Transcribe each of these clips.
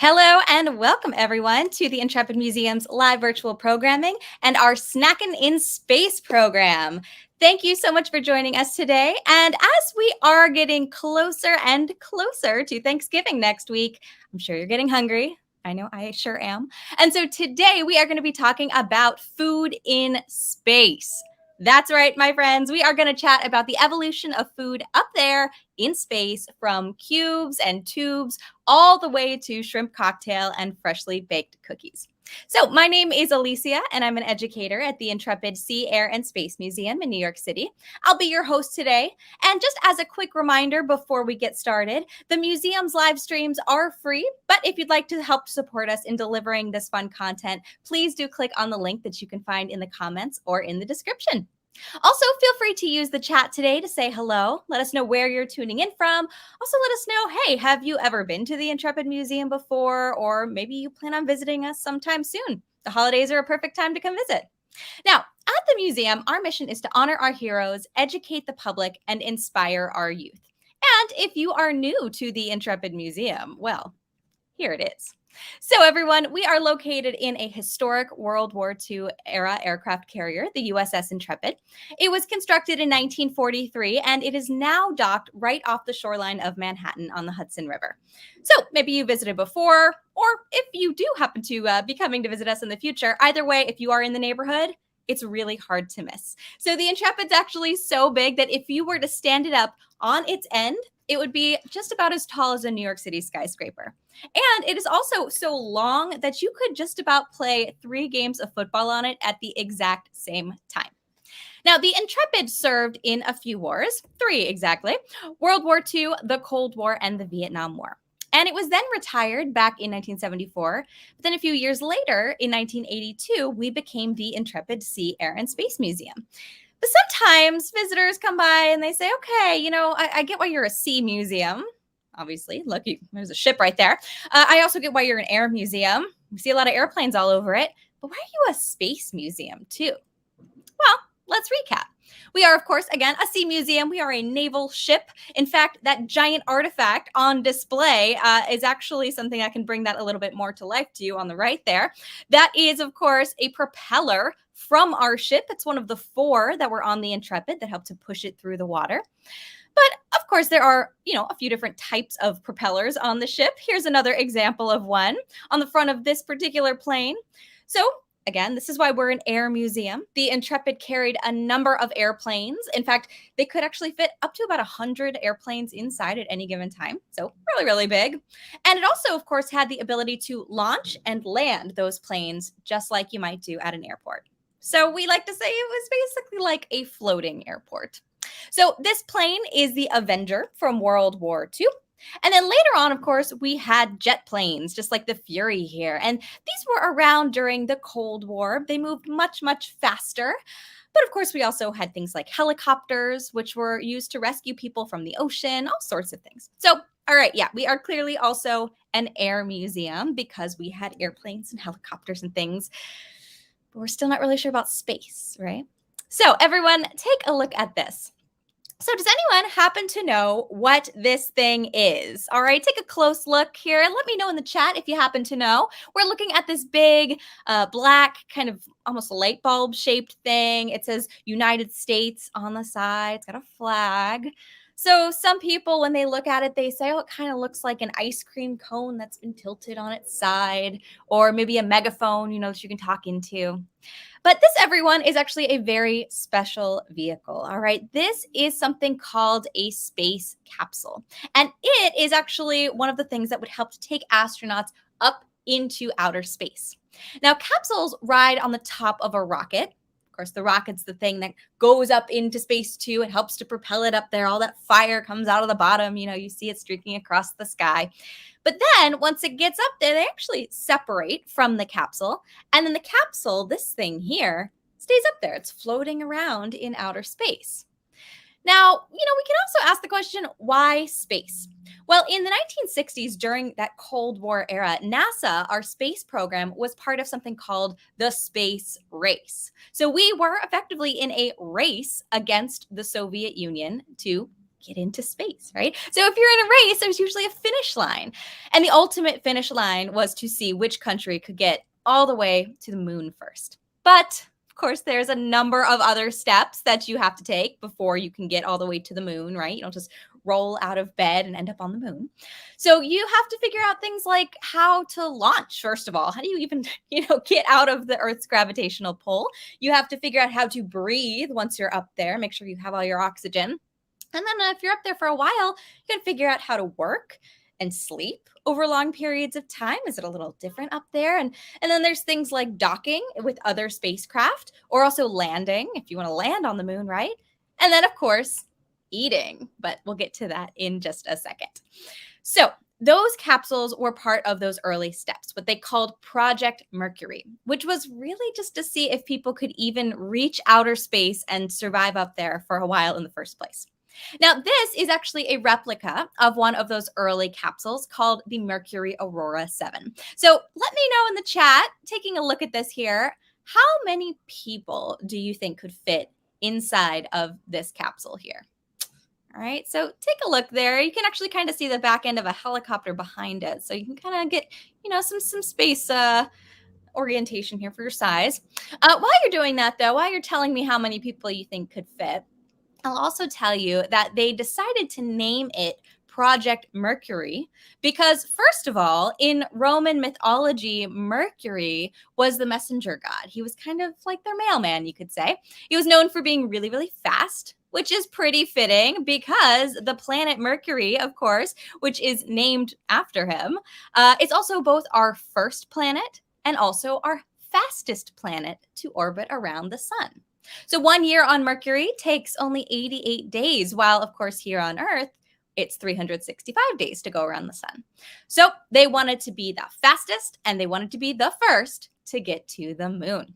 Hello and welcome everyone to the Intrepid Museum's live virtual programming and our Snackin' in Space program. Thank you so much for joining us today. And as we are getting closer and closer to Thanksgiving next week, I'm sure you're getting hungry. I know I sure am. And so today we are going to be talking about food in space. That's right, my friends. We are going to chat about the evolution of food up there in space, from cubes and tubes all the way to shrimp cocktail and freshly baked cookies. So my name is Alicia, and I'm an educator at the Intrepid Sea, Air, and Space Museum in New York City. I'll be your host today. And just as a quick reminder before we get started, the museum's live streams are free, but if you'd like to help support us in delivering this fun content, please do click on the link that you can find in the comments or in the description. Also, feel free to use the chat today to say hello. Let us know where you're tuning in from. Also, let us know, hey, have you ever been to the Intrepid Museum before? Or maybe you plan on visiting us sometime soon. The holidays are a perfect time to come visit. Now, at the museum, our mission is to honor our heroes, educate the public, and inspire our youth. And if you are new to the Intrepid Museum, well, here it is. So, everyone, we are located in a historic World War II era aircraft carrier, the USS Intrepid. It was constructed in 1943, and it is now docked right off the shoreline of Manhattan on the Hudson River. So, maybe you visited before, or if you do happen to be coming to visit us in the future, either way, if you are in the neighborhood, it's really hard to miss. So, the Intrepid's actually so big that if you were to stand it up on its end, it would be just about as tall as a New York City skyscraper. And it is also so long that you could just about play 3 games of football on it at the exact same time. Now, the Intrepid served in a few wars, 3 exactly: World War II, the Cold War, and the Vietnam War. And it was then retired back in 1974. But then a few years later, in 1982, we became the Intrepid Sea, Air, and Space Museum. But sometimes visitors come by and they say, okay, I get why you're a sea museum. Obviously, look, there's a ship right there. I also get why you're an air museum. We see a lot of airplanes all over it. But why are you a space museum too? Well, let's recap. We are, of course, again, a sea museum. We are a naval ship. In fact, that giant artifact on display is actually something I can bring that a little bit more to life to you on the right there. That is, of course, a propeller from our ship. It's one of the 4 that were on the Intrepid that helped to push it through the water. But of course, there are, a few different types of propellers on the ship. Here's another example of one on the front of this particular plane. So again, this is why we're an air museum. The Intrepid carried a number of airplanes. In fact, they could actually fit up to about 100 airplanes inside at any given time. So really, really big. And it also, of course, had the ability to launch and land those planes just like you might do at an airport. So we like to say it was basically like a floating airport. So this plane is the Avenger from World War II. And then later on, of course, we had jet planes, just like the Fury here. And these were around during the Cold War. They moved much, much faster. But of course, we also had things like helicopters, which were used to rescue people from the ocean, all sorts of things. So, all right, yeah, we are clearly also an air museum because we had airplanes and helicopters and things. But we're still not really sure about space, right? So everyone, take a look at this. So does anyone happen to know what this thing is? All right, take a close look here. Let me know in the chat if you happen to know. We're looking at this big black kind of almost light bulb shaped thing. It says United States on the side. It's got a flag. So some people, when they look at it, they say, oh, it kind of looks like an ice cream cone that's been tilted on its side, or maybe a megaphone, that you can talk into. But this, everyone, is actually a very special vehicle, all right? This is something called a space capsule. And it is actually one of the things that would help to take astronauts up into outer space. Now, capsules ride on the top of a rocket. Of course, the rocket's the thing that goes up into space too. It helps to propel it up there. All that fire comes out of the bottom. You see it streaking across the sky. But then once it gets up there, they actually separate from the capsule. And then the capsule, this thing here, stays up there. It's floating around in outer space. Now, we can also ask the question, why space? Well, in the 1960s, during that Cold War era, NASA, our space program, was part of something called the space race. So we were effectively in a race against the Soviet Union to get into space, right? So if you're in a race, there's usually a finish line. And the ultimate finish line was to see which country could get all the way to the moon first. But of course, there's a number of other steps that you have to take before you can get all the way to the moon, right? You don't just roll out of bed and end up on the moon. So you have to figure out things like how to launch, first of all. How do you even, get out of the Earth's gravitational pull? You have to figure out how to breathe once you're up there, make sure you have all your oxygen. And then if you're up there for a while, you can figure out how to work and sleep over long periods of time. Is it a little different up there? And then there's things like docking with other spacecraft, or also landing if you want to land on the moon, right? And then, of course, eating, but we'll get to that in just a second. So those capsules were part of those early steps, what they called Project Mercury, which was really just to see if people could even reach outer space and survive up there for a while in the first place. Now, this is actually a replica of one of those early capsules called the Mercury Aurora 7. So let me know in the chat, taking a look at this here, how many people do you think could fit inside of this capsule here? All right, so take a look there. You can actually kind of see the back end of a helicopter behind it. So you can kind of get, some space orientation here for your size. While you're doing that, though, while you're telling me how many people you think could fit, I'll also tell you that they decided to name it Project Mercury because, first of all, in Roman mythology, Mercury was the messenger god. He was kind of like their mailman, you could say. He was known for being really, really fast, which is pretty fitting because the planet Mercury, of course, which is named after him, is also both our first planet and also our fastest planet to orbit around the sun. So 1 year on Mercury takes only 88 days, while, of course, here on Earth, it's 365 days to go around the sun. So they wanted to be the fastest and they wanted to be the first to get to the moon.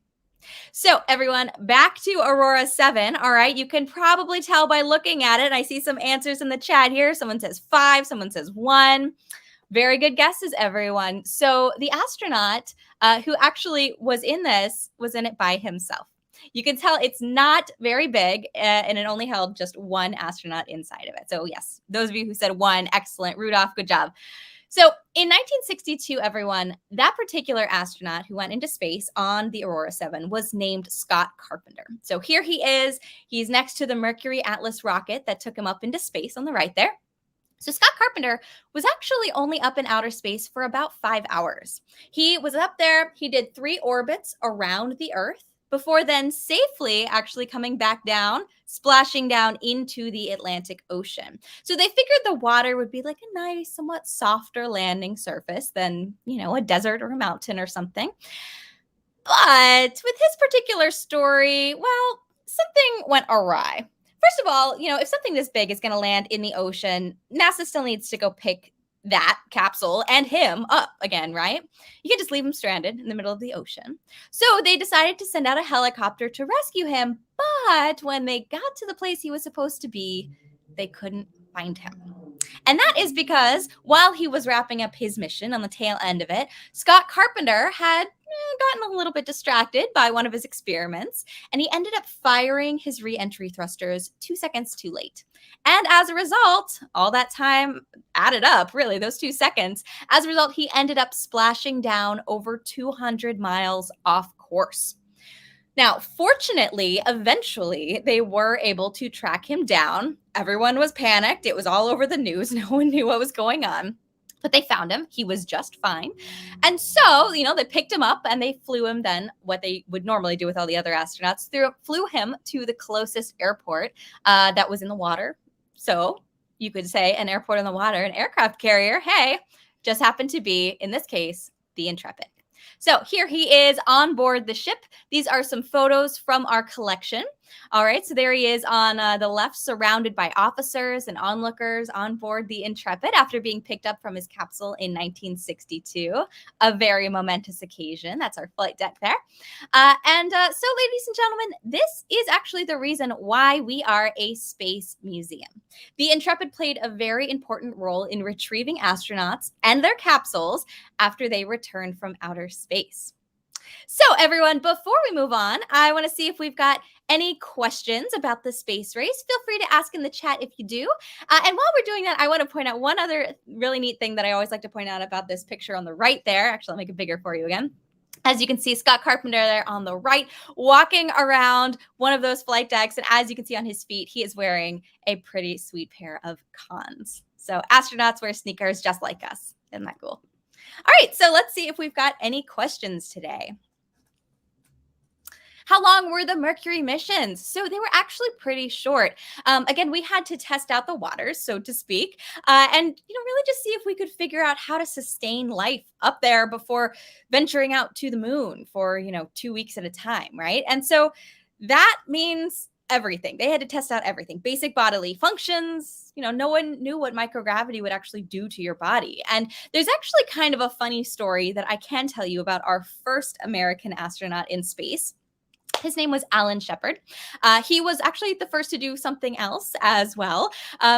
So everyone, back to Aurora 7. All right, you can probably tell by looking at it. I see some answers in the chat here. Someone says 5, someone says 1. Very good guesses, everyone. So the astronaut who actually was in it by himself. You can tell it's not very big, and it only held just one astronaut inside of it. So yes, those of you who said 1, excellent. Rudolph, good job. So in 1962, everyone, that particular astronaut who went into space on the Aurora 7 was named Scott Carpenter. So here he is. He's next to the Mercury Atlas rocket that took him up into space on the right there. So Scott Carpenter was actually only up in outer space for about 5 hours. He was up there. He did 3 orbits around the Earth before then safely actually coming back down, splashing down into the Atlantic Ocean. So they figured the water would be like a nice, somewhat softer landing surface than, a desert or a mountain or something. But with his particular story, well, something went awry. First of all, if something this big is going to land in the ocean, NASA still needs to go pick that capsule and him up again, right? You can just leave him stranded in the middle of the ocean. So they decided to send out a helicopter to rescue him. But when they got to the place he was supposed to be, they couldn't find him. And that is because while he was wrapping up his mission on the tail end of it, Scott Carpenter had gotten a little bit distracted by one of his experiments, and he ended up firing his re-entry thrusters 2 seconds too late. And as a result, all that time added up, really, those 2 seconds. As a result, he ended up splashing down over 200 miles off course. Now, fortunately, eventually, they were able to track him down. Everyone was panicked. It was all over the news. No one knew what was going on. But they found him. He was just fine. And so, they picked him up and they flew him then, what they would normally do with all the other astronauts, flew him to the closest airport that was in the water. So you could say an airport in the water, an aircraft carrier, hey, just happened to be, in this case, the Intrepid. So here he is on board the ship. These are some photos from our collection. All right, so there he is on the left, surrounded by officers and onlookers on board the Intrepid after being picked up from his capsule in 1962. A very momentous occasion. That's our flight deck there. So, ladies and gentlemen, this is actually the reason why we are a space museum. The Intrepid played a very important role in retrieving astronauts and their capsules after they returned from outer space. So everyone, before we move on, I want to see if we've got any questions about the space race, feel free to ask in the chat if you do. And while we're doing that, I want to point out one other really neat thing that I always like to point out about this picture on the right there. Actually, I'll make it bigger for you again. As you can see, Scott Carpenter there on the right, walking around one of those flight decks. And as you can see on his feet, he is wearing a pretty sweet pair of cons. So astronauts wear sneakers just like us. Isn't that cool? All right, so let's see if we've got any questions today. How long were the Mercury missions? So they were actually pretty short. Again, we had to test out the waters, so to speak, and really just see if we could figure out how to sustain life up there before venturing out to the moon for 2 weeks at a time, right? And so that means everything. They had to test out everything, basic bodily functions. No one knew what microgravity would actually do to your body. And there's actually kind of a funny story that I can tell you about our first American astronaut in space. His name was Alan Shepard. He was actually the first to do something else as well.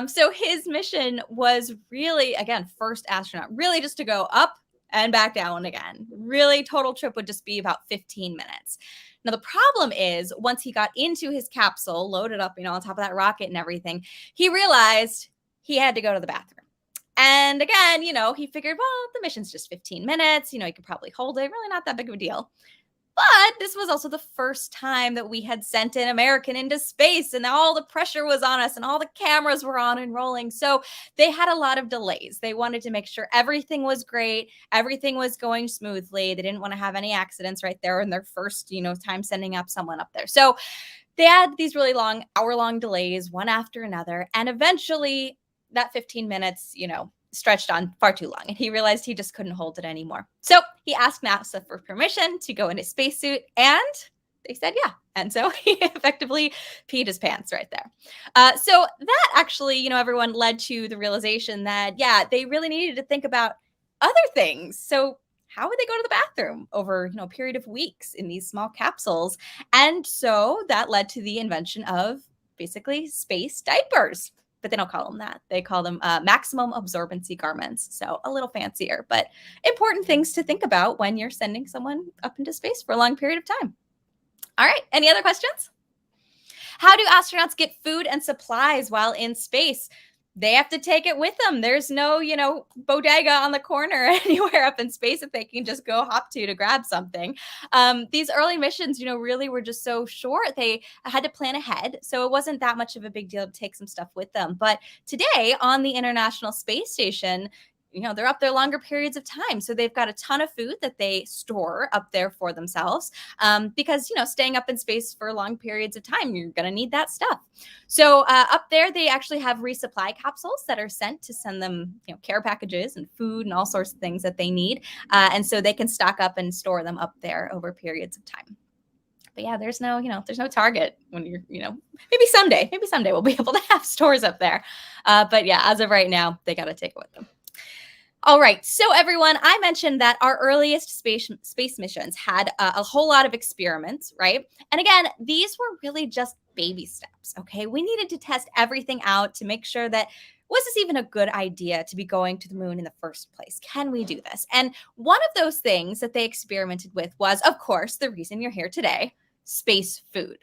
So his mission was really, again, first astronaut, really just to go up and back down again. Really, total trip would just be about 15 minutes. Now, the problem is once he got into his capsule, loaded up, on top of that rocket and everything, he realized he had to go to the bathroom. And again, he figured, well, the mission's just 15 minutes. He could probably hold it. Really not that big of a deal. But this was also the first time that we had sent an American into space, and all the pressure was on us and all the cameras were on and rolling. So they had a lot of delays. They wanted to make sure everything was great, everything was going smoothly. They didn't want to have any accidents right there in their first, time sending up someone up there. So they had these really long, hour-long delays, one after another. And eventually that 15 minutes, stretched on far too long, and he realized he just couldn't hold it anymore. So he asked NASA for permission to go in his spacesuit, and they said yeah. And so he effectively peed his pants right there. So that actually, everyone led to the realization that, they really needed to think about other things. So how would they go to the bathroom over, a period of weeks in these small capsules? And so that led to the invention of basically space diapers. But they don't call them that. They call them maximum absorbency garments. So a little fancier, but important things to think about when you're sending someone up into space for a long period of time. All right. Any other questions? How do astronauts get food and supplies while in space? They have to take it with them. There's no, bodega on the corner anywhere up in space that they can just go hop to grab something. These early missions, really were just so short. They had to plan ahead. So it wasn't that much of a big deal to take some stuff with them. But today on the International Space Station, they're up there longer periods of time. So they've got a ton of food that they store up there for themselves because, staying up in space for long periods of time, you're going to need that stuff. So up there, they actually have resupply capsules that are sent to send them, care packages and food and all sorts of things that they need. And so they can stock up and store them up there over periods of time. But there's no target when you're, maybe someday we'll be able to have stores up there. But as of right now, they got to take it with them. All right. So everyone, I mentioned that our earliest space missions had a whole lot of experiments, right? And again, these were really just baby steps, okay? We needed to test everything out to make sure that, was this even a good idea to be going to the moon in the first place? Can we do this? And one of those things that they experimented with was, of course, the reason you're here today, space food.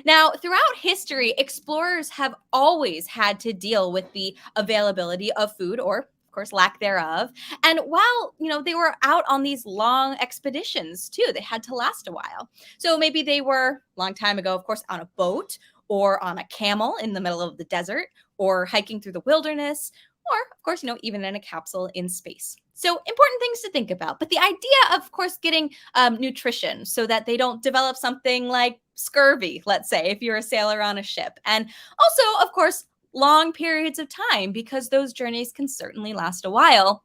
Now, throughout history, explorers have always had to deal with the availability of food, or of course, lack thereof. And while, they were out on these long expeditions too, they had to last a while. So maybe they were a long time ago, of course, on a boat or on a camel in the middle of the desert or hiking through the wilderness, or of course, even in a capsule in space. So important things to think about. But the idea of course, getting nutrition so that they don't develop something like scurvy, let's say, if you're a sailor on a ship. And also, of course, long periods of time, because those journeys can certainly last a while.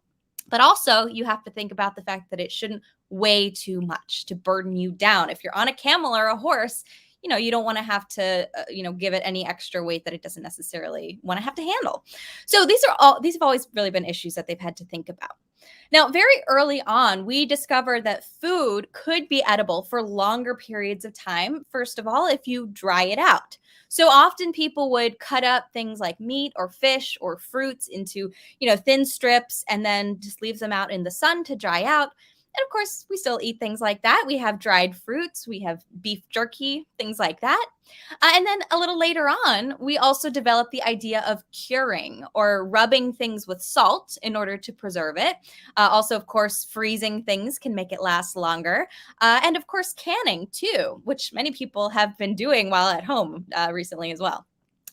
But also you have to think about the fact that it shouldn't weigh too much to burden you down. If you're on a camel or a horse, you don't want to have to, give it any extra weight that it doesn't necessarily want to have to handle. So these have always really been issues that they've had to think about. Now, very early on, we discovered that food could be edible for longer periods of time. First of all, if you dry it out. So often people would cut up things like meat or fish or fruits into, thin strips and then just leave them out in the sun to dry out. And of course, we still eat things like that. We have dried fruits, we have beef jerky, things like that. And then a little later on, we also developed the idea of curing or rubbing things with salt in order to preserve it. Also, of course, freezing things can make it last longer. And of course, canning too, which many people have been doing while at home recently as well.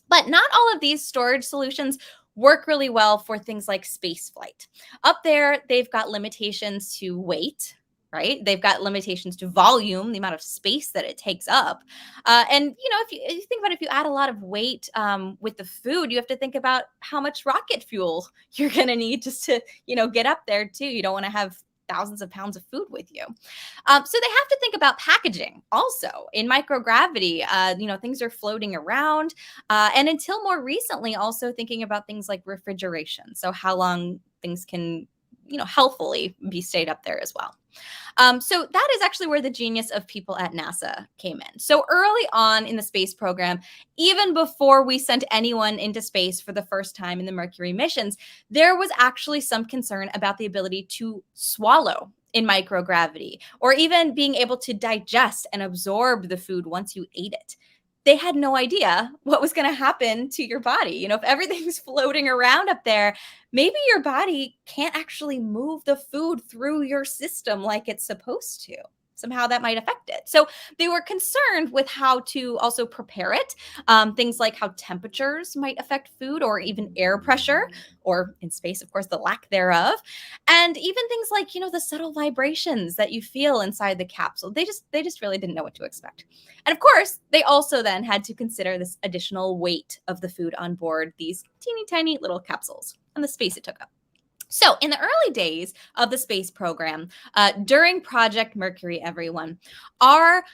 But not all of these storage solutions work really well for things like space flight. Up there, they've got limitations to weight, right? They've got limitations to volume, the amount of space that it takes up. And if you think about it, if you add a lot of weight with the food, you have to think about how much rocket fuel you're going to need just to, get up there too. You don't want to have thousands of pounds of food with you. So they have to think about packaging also in microgravity. Things are floating around. And until more recently, also thinking about things like refrigeration. So how long things can, healthfully be stayed up there as well. So that is actually where the genius of people at NASA came in. So early on in the space program, even before we sent anyone into space for the first time in the Mercury missions, there was actually some concern about the ability to swallow in microgravity, or even being able to digest and absorb the food once you ate it. They had no idea what was going to happen to your body. If everything's floating around up there, maybe your body can't actually move the food through your system like it's supposed to. Somehow that might affect it. So they were concerned with how to also prepare it. Things like how temperatures might affect food, or even air pressure, or in space, of course, the lack thereof. And even things like, the subtle vibrations that you feel inside the capsule. They just really didn't know what to expect. And of course, they also then had to consider this additional weight of the food on board these teeny tiny little capsules and the space it took up. So in the early days of the space program, during Project Mercury, everyone, our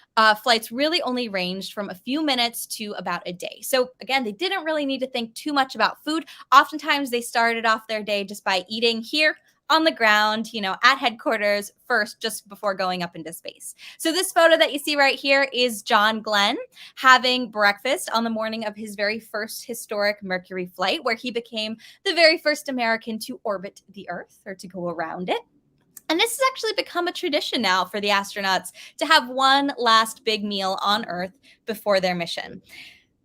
flights really only ranged from a few minutes to about a day. So again, they didn't really need to think too much about food. Oftentimes they started off their day just by eating here on the ground, at headquarters first, just before going up into space. So this photo that you see right here is John Glenn having breakfast on the morning of his very first historic Mercury flight, where he became the very first American to orbit the Earth, or to go around it. And this has actually become a tradition now for the astronauts to have one last big meal on Earth before their mission.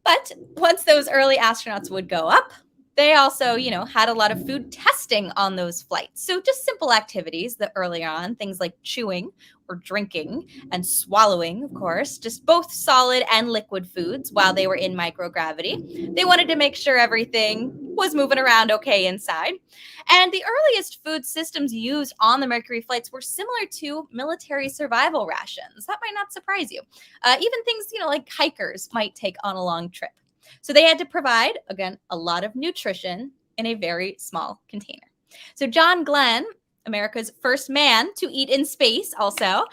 But once those early astronauts would go up, they also, had a lot of food testing on those flights. So just simple activities that early on, things like chewing or drinking and swallowing, of course, just both solid and liquid foods while they were in microgravity. They wanted to make sure everything was moving around okay inside. And the earliest food systems used on the Mercury flights were similar to military survival rations. That might not surprise you. Even things, like hikers might take on a long trip. So they had to provide, again, a lot of nutrition in a very small container. So John Glenn, America's first man to eat in space also.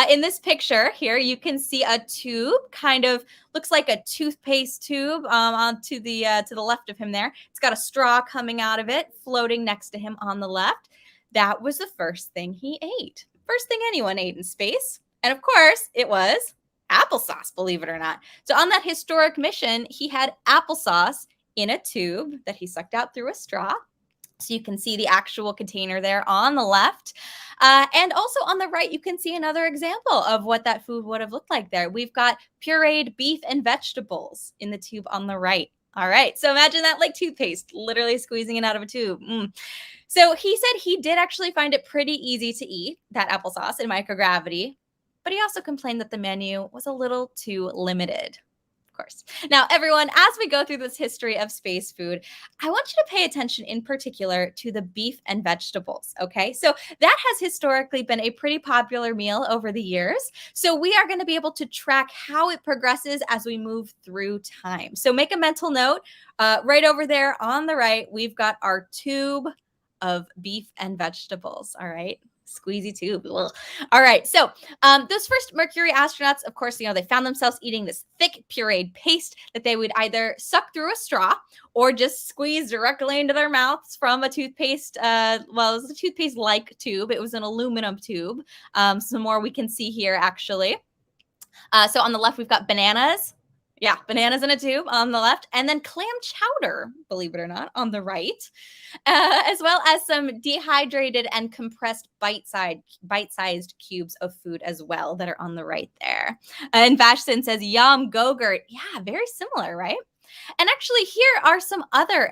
In this picture here, you can see a tube, kind of looks like a toothpaste tube to the left of him there. It's got a straw coming out of it, floating next to him on the left. That was the first thing he ate. First thing anyone ate in space. And of course, it was applesauce, believe it or not. So on that historic mission, he had applesauce in a tube that he sucked out through a straw. So you can see the actual container there on the left. And also on the right, you can see another example of what that food would have looked like there. We've got pureed beef and vegetables in the tube on the right. All right, so imagine that like toothpaste, literally squeezing it out of a tube. So he said he did actually find it pretty easy to eat, that applesauce in microgravity, but he also complained that the menu was a little too limited. Course. Now, everyone, as we go through this history of space food, I want you to pay attention in particular to the beef and vegetables, okay? So that has historically been a pretty popular meal over the years. So we are going to be able to track how it progresses as we move through time. So make a mental note. Right over there on the right, we've got our tube of beef and vegetables, all right? Squeezy tube. Ugh. All right. So those first Mercury astronauts, of course, they found themselves eating this thick pureed paste that they would either suck through a straw or just squeeze directly into their mouths from a toothpaste. It was a toothpaste-like tube. It was an aluminum tube. Some more we can see here, actually. So on the left, we've got bananas. Yeah, bananas in a tube on the left, and then clam chowder, believe it or not, on the right, as well as some dehydrated and compressed bite-sized cubes of food as well that are on the right there. And Vashton says, "Yum, Go-Gurt." Yeah, very similar, right? And actually, here are some other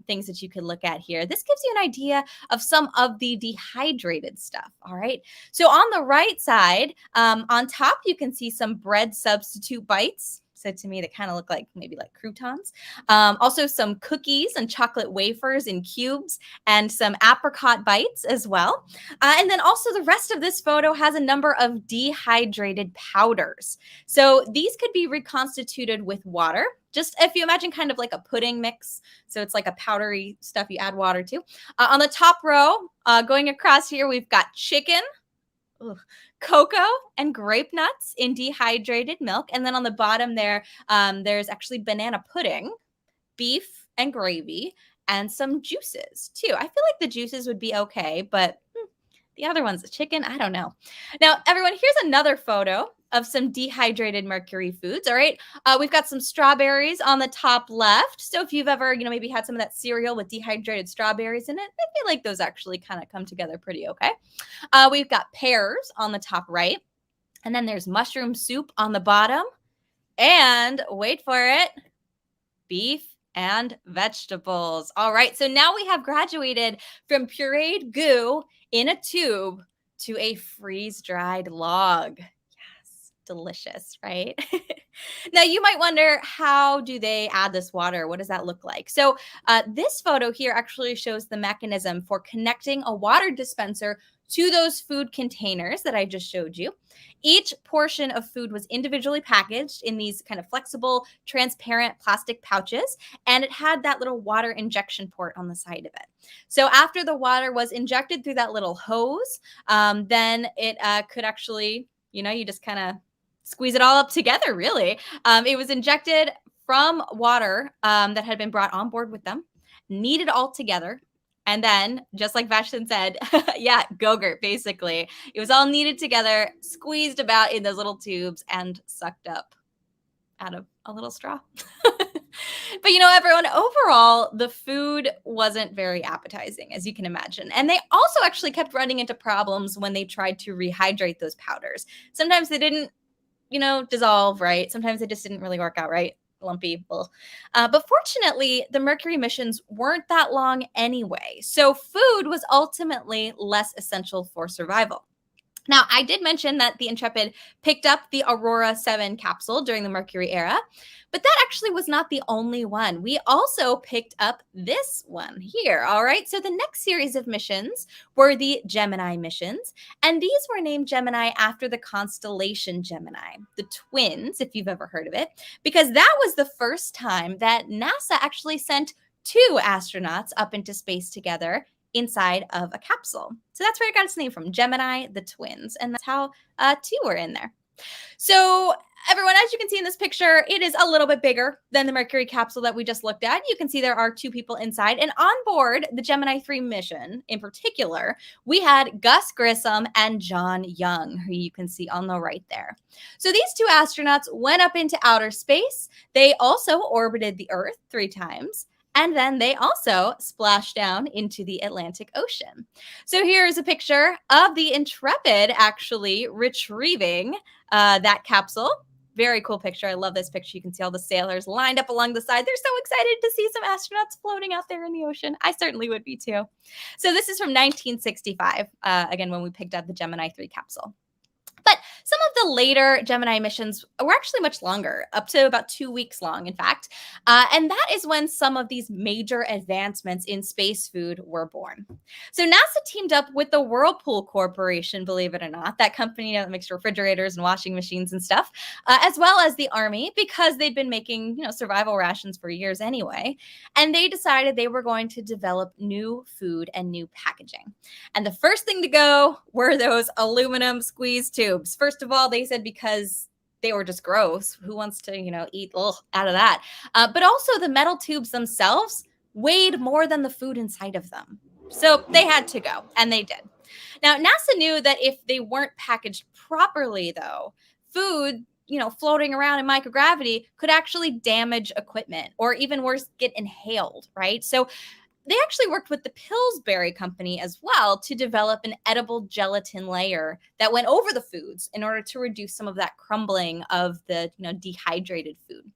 things that you could look at here. This gives you an idea of some of the dehydrated stuff. All right. So on the right side, on top, you can see some bread substitute bites. So to me, that kind of look like maybe like croutons. Also, some cookies and chocolate wafers in cubes, and some apricot bites as well. And then also, the rest of this photo has a number of dehydrated powders. So these could be reconstituted with water. Just if you imagine kind of like a pudding mix. So it's like a powdery stuff you add water to. On the top row, going across here, we've got chicken, cocoa, and grape nuts in dehydrated milk. And then on the bottom there, there's actually banana pudding, beef and gravy, and some juices too. I feel like the juices would be okay, but the other one's the chicken. I don't know. Now, everyone, here's another photo of some dehydrated Mercury foods. All right. We've got some strawberries on the top left. So if you've ever, maybe had some of that cereal with dehydrated strawberries in it, I feel like those actually kind of come together pretty okay. We've got pears on the top right. And then there's mushroom soup on the bottom. And wait for it, beef and vegetables. All right. So now we have graduated from pureed goo in a tube to a freeze-dried log. Yes, delicious, right? Now, you might wonder, how do they add this water? What does that look like? So this photo here actually shows the mechanism for connecting a water dispenser to those food containers that I just showed you. Each portion of food was individually packaged in these kind of flexible, transparent plastic pouches, and it had that little water injection port on the side of it. So after the water was injected through that little hose, then it could actually, you just kind of squeeze it all up together, really. It was injected from water that had been brought on board with them, kneaded all together. And then, just like Vashton said, yeah, Go-Gurt, basically. It was all kneaded together, squeezed about in those little tubes, and sucked up out of a little straw. But everyone, overall, the food wasn't very appetizing, as you can imagine. And they also actually kept running into problems when they tried to rehydrate those powders. Sometimes they didn't, dissolve right. Sometimes they just didn't really work out right. Lumpy. But fortunately, the Mercury missions weren't that long anyway. So food was ultimately less essential for survival. Now, I did mention that the Intrepid picked up the Aurora 7 capsule during the Mercury era, but that actually was not the only one. We also picked up this one here, all right? So the next series of missions were the Gemini missions, and these were named Gemini after the constellation Gemini, the twins, if you've ever heard of it, because that was the first time that NASA actually sent 2 astronauts up into space together inside of a capsule. So that's where it got its name from, Gemini, the twins. And that's how 2 were in there. So everyone, as you can see in this picture, it is a little bit bigger than the Mercury capsule that we just looked at. You can see there are 2 people inside. And on board the Gemini 3 mission in particular, we had Gus Grissom and John Young, who you can see on the right there. So these 2 astronauts went up into outer space. They also orbited the Earth 3 times. And then they also splashed down into the Atlantic Ocean. So here's a picture of the Intrepid actually retrieving that capsule. Very cool picture. I love this picture. You can see all the sailors lined up along the side. They're so excited to see some astronauts floating out there in the ocean. I certainly would be too. So this is from 1965, again, when we picked up the Gemini 3 capsule. But some of the later Gemini missions were actually much longer, up to about 2 weeks long, in fact. And that is when some of these major advancements in space food were born. So NASA teamed up with the Whirlpool Corporation, believe it or not, that company that makes refrigerators and washing machines and stuff, as well as the Army, because they'd been making, survival rations for years anyway. And they decided they were going to develop new food and new packaging. And the first thing to go were those aluminum squeeze tubes. First of all, they said because they were just gross. Who wants to, eat out of that? But also the metal tubes themselves weighed more than the food inside of them. So they had to go, and they did. Now, NASA knew that if they weren't packaged properly, though, food, floating around in microgravity could actually damage equipment or even worse, get inhaled, right? So they actually worked with the Pillsbury Company as well to develop an edible gelatin layer that went over the foods in order to reduce some of that crumbling of the dehydrated food.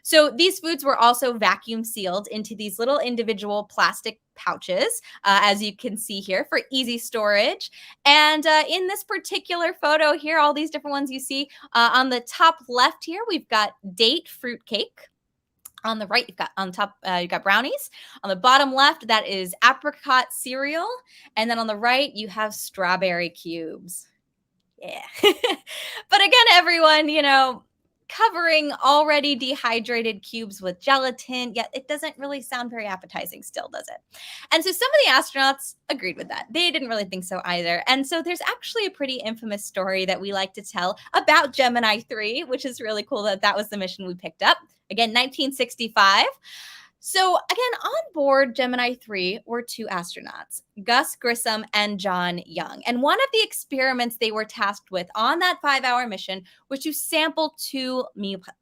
So these foods were also vacuum sealed into these little individual plastic pouches, as you can see here, for easy storage. And in this particular photo here, all these different ones you see on the top left here, we've got date fruit cake. On the right, you've got on top, you've got brownies. On the bottom left, that is apricot cereal. And then on the right, you have strawberry cubes. Yeah. But again, everyone, covering already dehydrated cubes with gelatin, yet it doesn't really sound very appetizing still, does it? And so some of the astronauts agreed with that. They didn't really think so either. And so there's actually a pretty infamous story that we like to tell about Gemini 3, which is really cool that was the mission we picked up. Again, 1965. So again, on board Gemini 3 were two astronauts, Gus Grissom and John Young. And one of the experiments they were tasked with on that 5-hour mission was to sample 2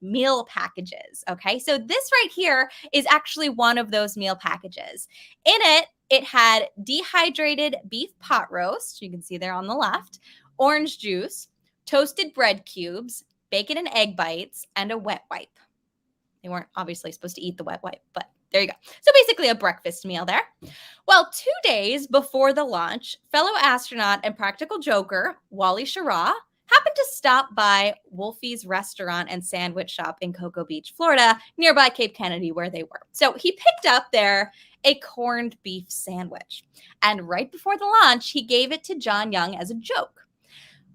meal packages. Okay, so this right here is actually one of those meal packages. In it, it had dehydrated beef pot roast, you can see there on the left, orange juice, toasted bread cubes, bacon and egg bites, and a wet wipe. They weren't obviously supposed to eat the wet wipe, but there you go. So basically a breakfast meal there. Well, 2 days before the launch, fellow astronaut and practical joker Wally Schirra happened to stop by Wolfie's restaurant and sandwich shop in Cocoa Beach, Florida, nearby Cape Kennedy where they were. So he picked up there a corned beef sandwich. And right before the launch, he gave it to John Young as a joke.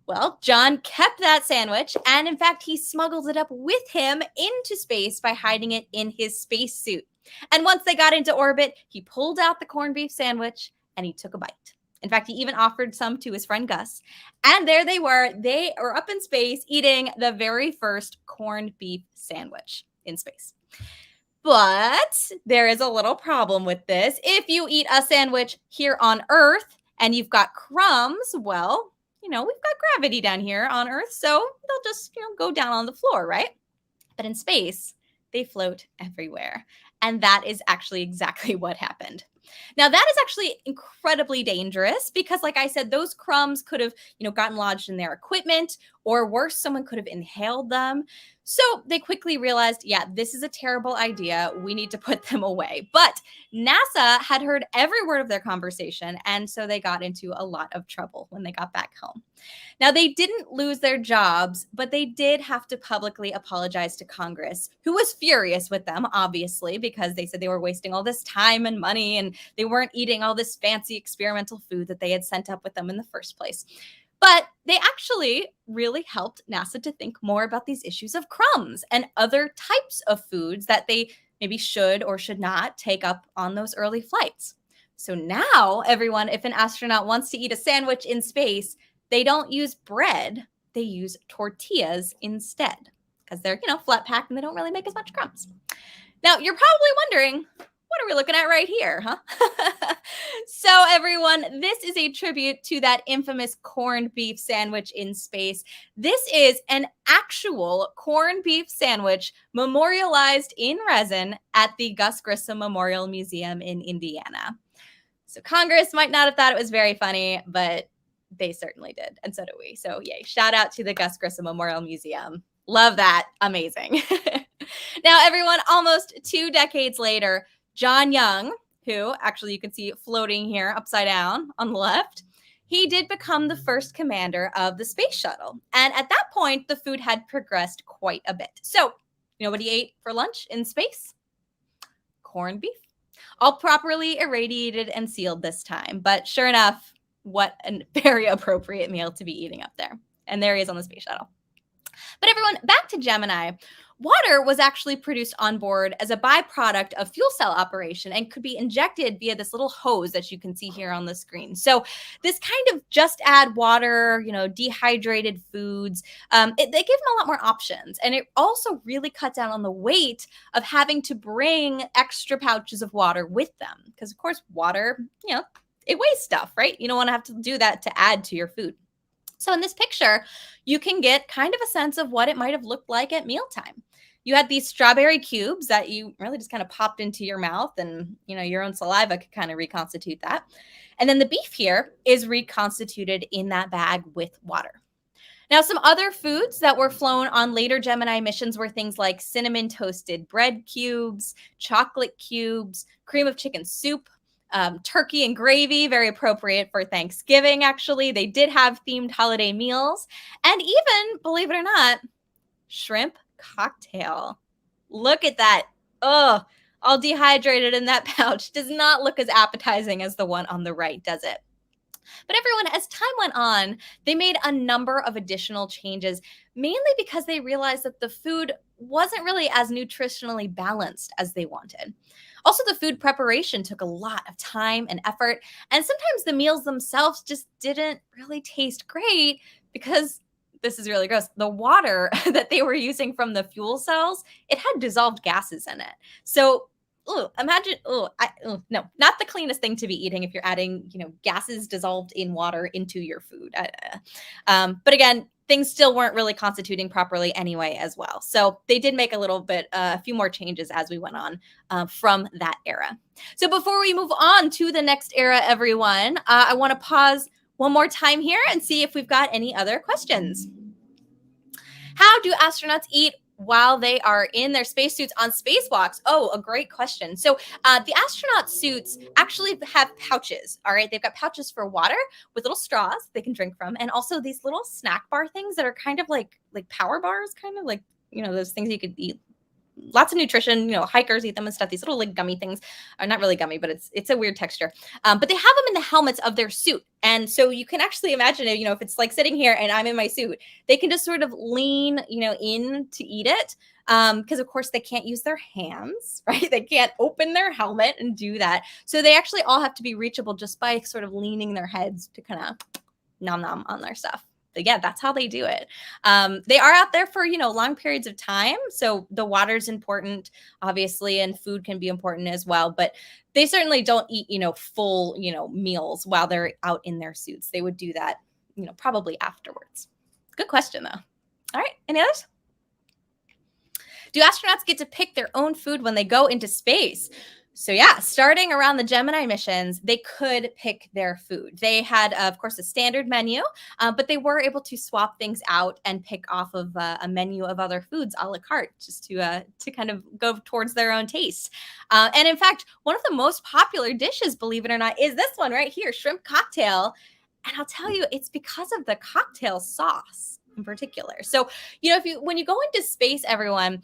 Well, John kept that sandwich, and in fact, he smuggled it up with him into space by hiding it in his spacesuit. And once they got into orbit, he pulled out the corned beef sandwich and he took a bite. In fact, he even offered some to his friend Gus. And there they were. They were up in space eating the very first corned beef sandwich in space. But there is a little problem with this. If you eat a sandwich here on Earth and you've got crumbs, well, we've got gravity down here on Earth, so they'll just, go down on the floor, right? But in space, they float everywhere. And that is actually exactly what happened. Now, that is actually incredibly dangerous because, like I said, those crumbs could have, gotten lodged in their equipment, or worse, someone could have inhaled them. So they quickly realized, yeah, this is a terrible idea. We need to put them away. But NASA had heard every word of their conversation, and so they got into a lot of trouble when they got back home. Now, they didn't lose their jobs, but they did have to publicly apologize to Congress, who was furious with them, obviously, because they said they were wasting all this time and money, and they weren't eating all this fancy experimental food that they had sent up with them in the first place. But they actually really helped NASA to think more about these issues of crumbs and other types of foods that they maybe should or should not take up on those early flights. So now, everyone, if an astronaut wants to eat a sandwich in space, they don't use bread, they use tortillas instead because they're, flat packed and they don't really make as much crumbs. Now, you're probably wondering, what are we looking at right here, huh? So, everyone, this is a tribute to that infamous corned beef sandwich in space. This is an actual corned beef sandwich memorialized in resin at the Gus Grissom Memorial Museum in Indiana. So, Congress might not have thought it was very funny, but they certainly did, and so do we. So, yay, shout out to the Gus Grissom Memorial Museum. Love that. Amazing. Now, everyone, almost 2 decades later, John Young, who actually you can see floating here upside down on the left, he did become the first commander of the space shuttle. And at that point, the food had progressed quite a bit. So, you know what he ate for lunch in space? Corned beef. All properly irradiated and sealed this time. But sure enough, what a very appropriate meal to be eating up there. And there he is on the space shuttle. But everyone, back to Gemini. Water was actually produced on board as a byproduct of fuel cell operation and could be injected via this little hose that you can see here on the screen. So this kind of just add water, dehydrated foods, they give them a lot more options. And it also really cut down on the weight of having to bring extra pouches of water with them. Because, of course, water, it weighs stuff, right? You don't want to have to do that to add to your food. So in this picture, you can get kind of a sense of what it might have looked like at mealtime. You had these strawberry cubes that you really just kind of popped into your mouth, and your own saliva could kind of reconstitute that. And then the beef here is reconstituted in that bag with water. Now, some other foods that were flown on later Gemini missions were things like cinnamon toasted bread cubes, chocolate cubes, cream of chicken soup, turkey and gravy, very appropriate for Thanksgiving, actually. They did have themed holiday meals, and even, believe it or not, shrimp cocktail. Look at that. Oh, all dehydrated in that pouch. Does not look as appetizing as the one on the right, does it? But everyone, as time went on, they made a number of additional changes, mainly because they realized that the food wasn't really as nutritionally balanced as they wanted. Also, the food preparation took a lot of time and effort, and sometimes the meals themselves just didn't really taste great because this is really gross. The water that they were using from the fuel cells, it had dissolved gases in it. So imagine, no, not the cleanest thing to be eating if you're adding, gases dissolved in water into your food. But again, things still weren't really constituting properly anyway as well. So they did make a few more changes as we went on from that era. So before we move on to the next era, everyone, I want to pause one more time here and see if we've got any other questions. How do astronauts eat while they are in their spacesuits on spacewalks? Oh, a great question. So the astronaut suits actually have pouches, all right? They've got pouches for water with little straws they can drink from, and also these little snack bar things that are kind of like power bars, kind of like, those things you could eat. Lots of nutrition, hikers eat them and stuff. These little like gummy things are not really gummy, but it's a weird texture. But they have them in the helmets of their suit. And so you can actually imagine it, if it's like sitting here and I'm in my suit, they can just sort of lean, in to eat it. Because of course they can't use their hands, right? They can't open their helmet and do that. So they actually all have to be reachable just by sort of leaning their heads to kind of nom nom on their stuff. But yeah, that's how they do it. They are out there for, long periods of time. So the water's important, obviously, and food can be important as well. But they certainly don't eat, full, meals while they're out in their suits. They would do that, probably afterwards. Good question, though. All right. Any others? Do astronauts get to pick their own food when they go into space? So yeah, starting around the Gemini missions, they could pick their food. They had, of course, a standard menu, but they were able to swap things out and pick off of a menu of other foods a la carte, just to kind of go towards their own taste. And in fact, one of the most popular dishes, believe it or not, is this one right here, shrimp cocktail. And I'll tell you, it's because of the cocktail sauce in particular. So, when you go into space, everyone,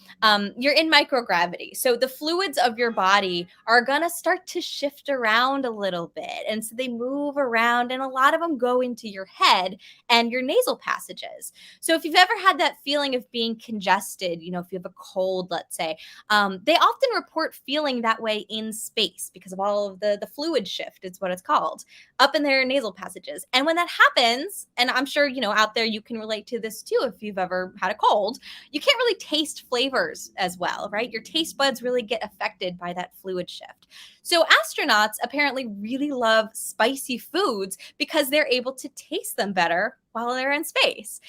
you're in microgravity. So the fluids of your body are going to start to shift around a little bit. And so they move around, and a lot of them go into your head and your nasal passages. So if you've ever had that feeling of being congested, if you have a cold, let's say, they often report feeling that way in space because of all of the fluid shift, is what it's called, up in their nasal passages. And when that happens, and I'm sure, out there you can relate to this too if you've ever had a cold, you can't really taste flavors as well, right? Your taste buds really get affected by that fluid shift. So astronauts apparently really love spicy foods because they're able to taste them better while they're in space.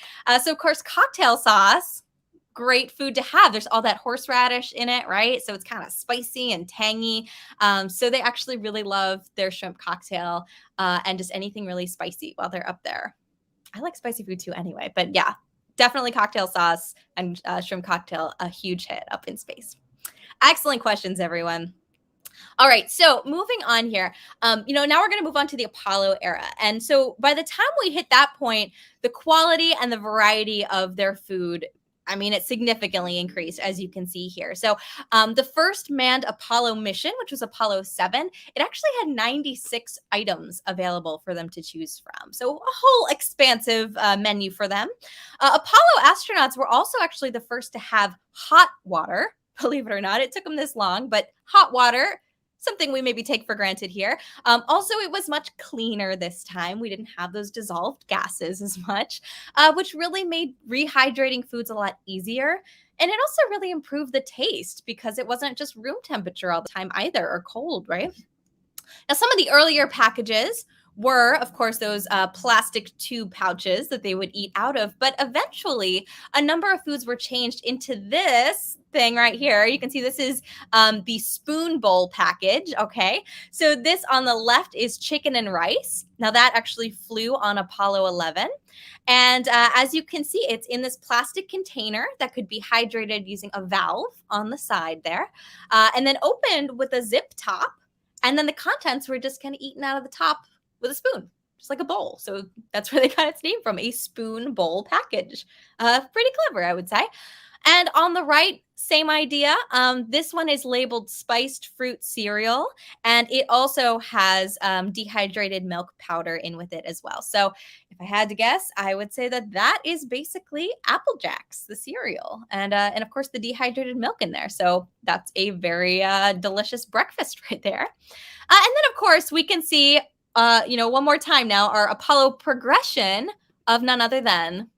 So of course, cocktail sauce, great food to have. There's all that horseradish in it, right? So it's kind of spicy and tangy. So they actually really love their shrimp cocktail and just anything really spicy while they're up there. I like spicy food too anyway, but yeah, definitely cocktail sauce and shrimp cocktail, a huge hit up in space. Excellent questions, everyone. All right, so moving on here, now we're going to move on to the Apollo era. And so by the time we hit that point, the quality and the variety of their food, it significantly increased, as you can see here. So the first manned Apollo mission, which was Apollo 7, it actually had 96 items available for them to choose from. So a whole expansive menu for them. Apollo astronauts were also actually the first to have hot water. Believe it or not, it took them this long, but hot water, something we maybe take for granted here. Also, it was much cleaner this time. We didn't have those dissolved gases as much, which really made rehydrating foods a lot easier. And it also really improved the taste because it wasn't just room temperature all the time either, or cold, right? Now, some of the earlier packages were, of course, those plastic tube pouches that they would eat out of. But eventually, a number of foods were changed into this thing right here. You can see this is the spoon bowl package. Okay. So this on the left is chicken and rice. Now that actually flew on Apollo 11. And as you can see, it's in this plastic container that could be hydrated using a valve on the side there, and then opened with a zip top. And then the contents were just kind of eaten out of the top with a spoon, just like a bowl. So that's where they got its name from, a spoon bowl package. Pretty clever, I would say. And on the right, same idea. This one is labeled spiced fruit cereal, and it also has dehydrated milk powder in with it as well. So if I had to guess, I would say that that is basically Apple Jacks, the cereal, and of course the dehydrated milk in there. So that's a very delicious breakfast right there. And then of course we can see, one more time now, our Apollo progression of none other than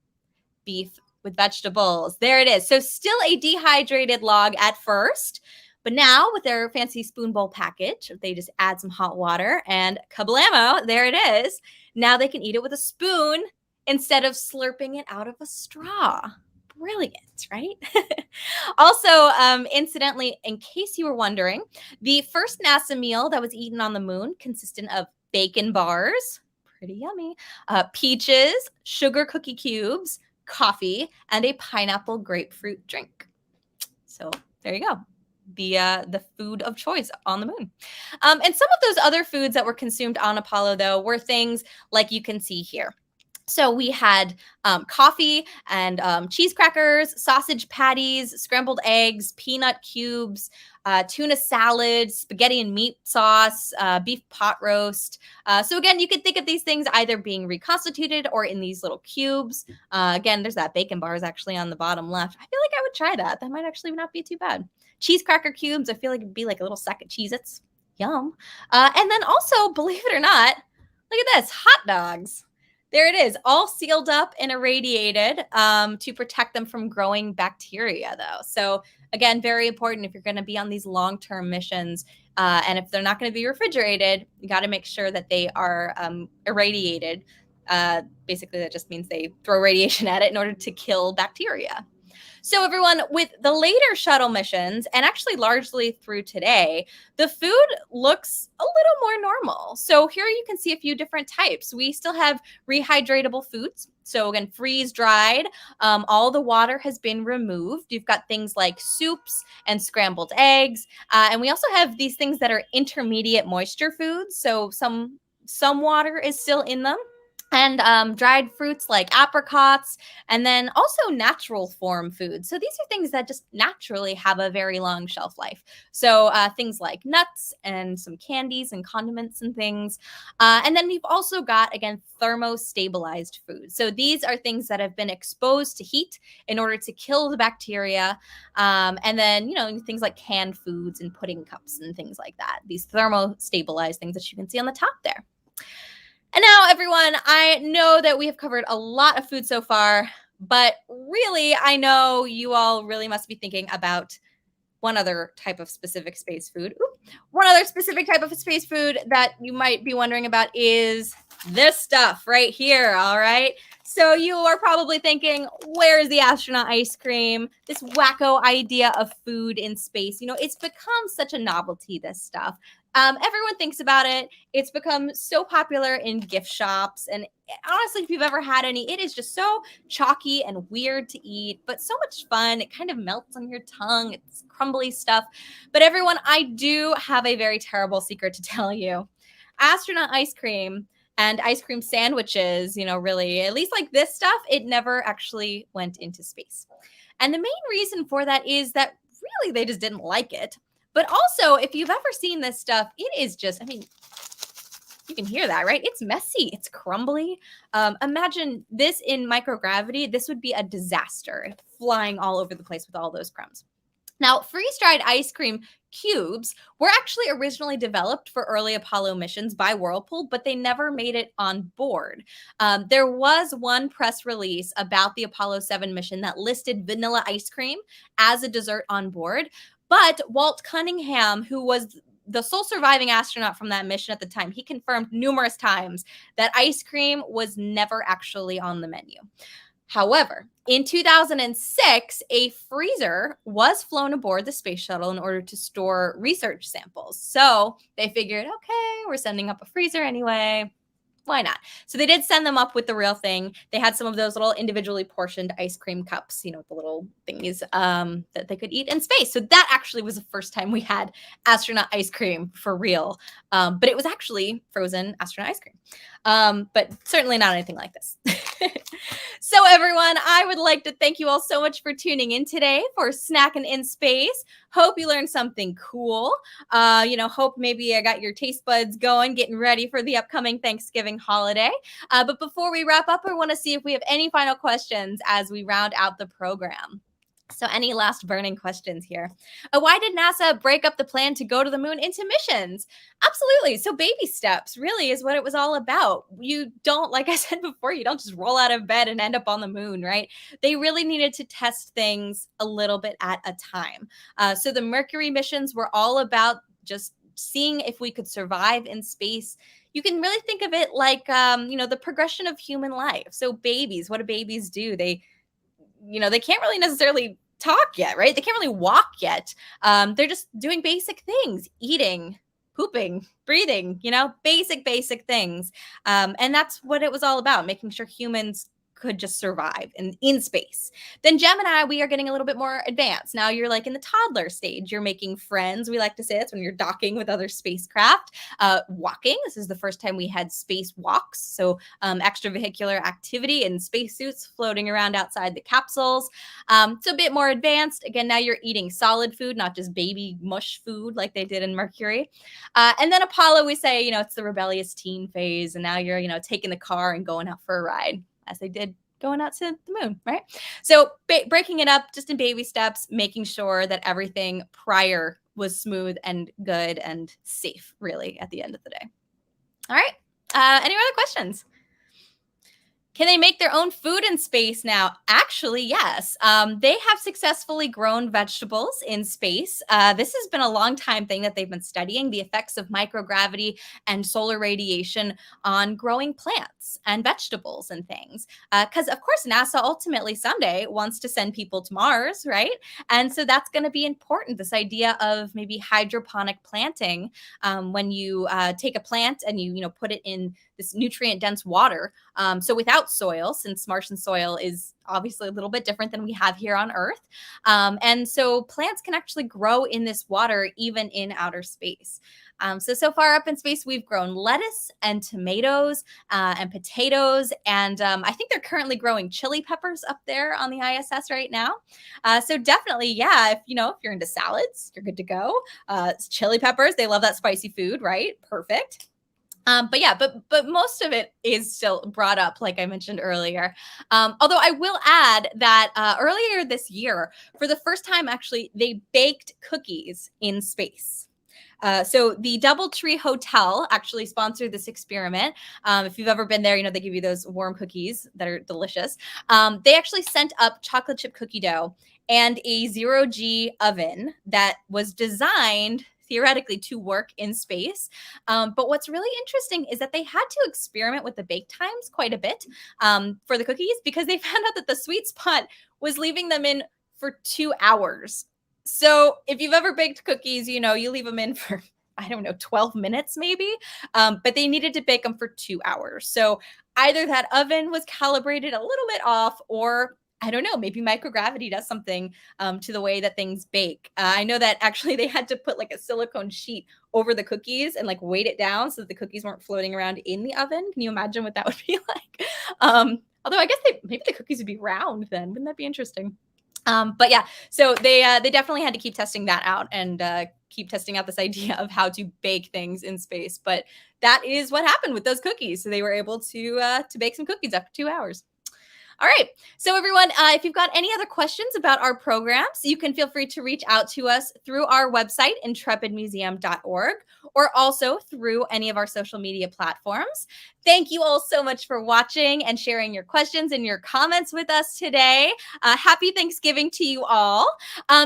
beef with vegetables. There it is. So still a dehydrated log at first, but now with their fancy spoon bowl package, they just add some hot water and kablamo, there it is. Now they can eat it with a spoon instead of slurping it out of a straw. Brilliant, right? Also, incidentally, in case you were wondering, the first NASA meal that was eaten on the moon consisted of bacon bars, pretty yummy, peaches, sugar cookie cubes, coffee, and a pineapple grapefruit drink. So there you go. The food of choice on the moon. And some of those other foods that were consumed on Apollo, though, were things like you can see here. So we had coffee and cheese crackers, sausage patties, scrambled eggs, peanut cubes, tuna salad, spaghetti and meat sauce, beef pot roast. So again, you could think of these things either being reconstituted or in these little cubes. Again, there's that bacon bars actually on the bottom left. I feel like I would try that. That might actually not be too bad. Cheese cracker cubes. I feel like it'd be like a little sack of Cheez-Its. Yum. And then also, believe it or not, look at this, hot dogs. There it is, all sealed up and irradiated to protect them from growing bacteria, though. So again, very important if you're going to be on these long-term missions. And if they're not going to be refrigerated, you got to make sure that they are irradiated. Basically, that just means they throw radiation at it in order to kill bacteria. So everyone, with the later shuttle missions, and actually largely through today, the food looks a little more normal. So here you can see a few different types. We still have rehydratable foods. So again, freeze-dried. All the water has been removed. You've got things like soups and scrambled eggs. And we also have these things that are intermediate moisture foods. So some water is still in them. And dried fruits like apricots, and then also natural form foods. So these are things that just naturally have a very long shelf life. So things like nuts and some candies and condiments and things. And then we've also got, again, thermostabilized foods. So these are things that have been exposed to heat in order to kill the bacteria. And then, things like canned foods and pudding cups and things like that. These thermostabilized things that you can see on the top there. And now, everyone, I know that we have covered a lot of food so far, but really, I know you all really must be thinking about one other type of specific space food. One other specific type of space food that you might be wondering about is this stuff right here, all right? So you are probably thinking, where's the astronaut ice cream? This wacko idea of food in space. It's become such a novelty, this stuff. Everyone thinks about it. It's become so popular in gift shops. And honestly, if you've ever had any, it is just so chalky and weird to eat, but so much fun. It kind of melts on your tongue. It's crumbly stuff. But everyone, I do have a very terrible secret to tell you. Astronaut ice cream and ice cream sandwiches, really, at least like this stuff, it never actually went into space. And the main reason for that is that really they just didn't like it. But also, if you've ever seen this stuff, it is just, you can hear that, right? It's messy. It's crumbly. Imagine this in microgravity. This would be a disaster, flying all over the place with all those crumbs. Now, freeze-dried ice cream cubes were actually originally developed for early Apollo missions by Whirlpool, but they never made it on board. There was one press release about the Apollo 7 mission that listed vanilla ice cream as a dessert on board. But Walt Cunningham, who was the sole surviving astronaut from that mission at the time, he confirmed numerous times that ice cream was never actually on the menu. However, in 2006, a freezer was flown aboard the space shuttle in order to store research samples. So they figured, okay, we're sending up a freezer anyway. Why not? So they did send them up with the real thing. They had some of those little individually portioned ice cream cups, the little thingies that they could eat in space. So that actually was the first time we had astronaut ice cream for real. But it was actually frozen astronaut ice cream. But certainly not anything like this. So everyone, I would like to thank you all so much for tuning in today for Snackin' in Space. Hope you learned something cool. Hope maybe I got your taste buds going, getting ready for the upcoming Thanksgiving holiday. But before we wrap up, I want to see if we have any final questions as we round out the program. So any last burning questions here? Why did NASA break up the plan to go to the moon into missions? Absolutely. So baby steps really is what it was all about. You don't, like I said before, you don't just roll out of bed and end up on the moon, right? They really needed to test things a little bit at a time. So the Mercury missions were all about just seeing if we could survive in space. You can really think of it like, the progression of human life. So babies, what do babies do? They can't really necessarily talk yet, right? They can't really walk yet. They're just doing basic things, eating, pooping, breathing, basic things. And that's what it was all about, making sure humans could just survive in space. Then Gemini, we are getting a little bit more advanced. Now you're like in the toddler stage. You're making friends. We like to say that's when you're docking with other spacecraft. Walking. This is the first time we had spacewalks. So extravehicular activity in spacesuits floating around outside the capsules. It's a bit more advanced. Again, now you're eating solid food, not just baby mush food like they did in Mercury. And then Apollo, we say, it's the rebellious teen phase. And now you're, taking the car and going out for a ride, as they did going out to the moon, right? So breaking it up just in baby steps, making sure that everything prior was smooth and good and safe, really, at the end of the day. All right. Any other questions? Can they make their own food in space now? Actually, yes. They have successfully grown vegetables in space. This has been a long time thing that they've been studying, the effects of microgravity and solar radiation on growing plants and vegetables and things. Because, of course, NASA ultimately someday wants to send people to Mars, right? And so that's going to be important, this idea of maybe hydroponic planting, when you take a plant and you put it in this nutrient-dense water. So without soil, since Martian soil is obviously a little bit different than we have here on Earth. And so plants can actually grow in this water, even in outer space. So far up in space, we've grown lettuce and tomatoes and potatoes. And I think they're currently growing chili peppers up there on the ISS right now. So definitely, yeah, if you're into salads, you're good to go. Chili peppers, they love that spicy food, right? Perfect. But most of it is still brought up, like I mentioned earlier. Although I will add that earlier this year, for the first time, actually, they baked cookies in space. So the DoubleTree Hotel actually sponsored this experiment. If you've ever been there, they give you those warm cookies that are delicious. They actually sent up chocolate chip cookie dough and a zero-G oven that was designed theoretically to work in space. But what's really interesting is that they had to experiment with the bake times quite a bit for the cookies, because they found out that the sweet spot was leaving them in for 2 hours. So if you've ever baked cookies, you leave them in for, 12 minutes maybe, but they needed to bake them for 2 hours. So either that oven was calibrated a little bit off, or I don't know, maybe microgravity does something to the way that things bake. I know that actually they had to put like a silicone sheet over the cookies and like weight it down so that the cookies weren't floating around in the oven. Can you imagine what that would be like? Although I guess maybe the cookies would be round then. Wouldn't that be interesting? But yeah, so they definitely had to keep testing that out and keep testing out this idea of how to bake things in space. But that is what happened with those cookies. So they were able to bake some cookies after 2 hours. All right. So, everyone, if you've got any other questions about our programs, you can feel free to reach out to us through our website, intrepidmuseum.org, or also through any of our social media platforms. Thank you all so much for watching and sharing your questions and your comments with us today. Happy Thanksgiving to you all.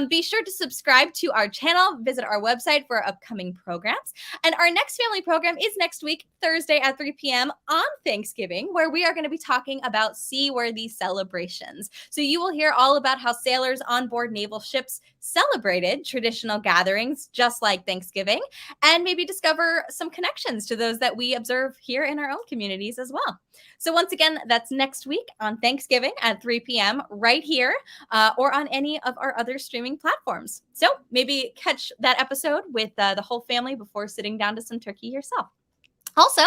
Be sure to subscribe to our channel, visit our website for upcoming programs. And our next family program is next week, Thursday at 3 p.m. on Thanksgiving, where we are going to be talking about seaworthy celebrations. So you will hear all about how sailors on board naval ships celebrated traditional gatherings just like Thanksgiving, and maybe discover some connections to those that we observe here in our own communities as well. So once again, that's next week on Thanksgiving at 3 p.m. right here, or on any of our other streaming platforms. So maybe catch that episode with the whole family before sitting down to some turkey yourself. Also,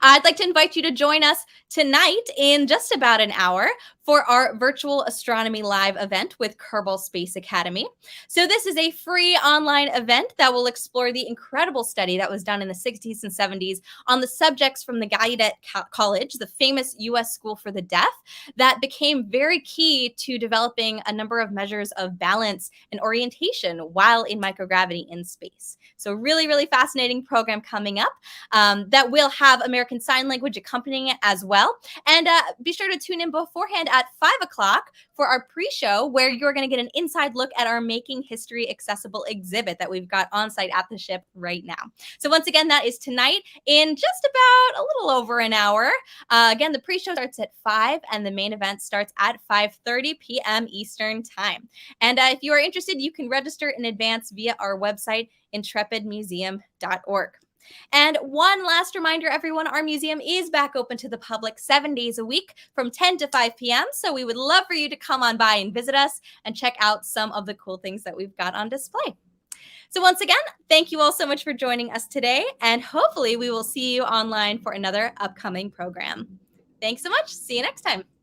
I'd like to invite you to join us tonight in just about an hour for our virtual astronomy live event with Kerbal Space Academy. So this is a free online event that will explore the incredible study that was done in the 60s and 70s on the subjects from the Gallaudet College, the famous U.S. school for the deaf, that became very key to developing a number of measures of balance and orientation while in microgravity in space. So really, really fascinating program coming up that will have American Sign Language accompanying it as well. And be sure to tune in beforehand at 5 o'clock for our pre-show, where you're going to get an inside look at our Making History Accessible exhibit that we've got on site at the ship right now. So once again, that is tonight in just about a little over an hour. Again, the pre-show starts at 5 and the main event starts at 5:30 p.m. Eastern Time. And if you are interested, you can register in advance via our website, intrepidmuseum.org. And one last reminder, everyone, our museum is back open to the public 7 days a week from 10 to 5 p.m. So we would love for you to come on by and visit us and check out some of the cool things that we've got on display. So once again, thank you all so much for joining us today. And hopefully we will see you online for another upcoming program. Thanks so much. See you next time.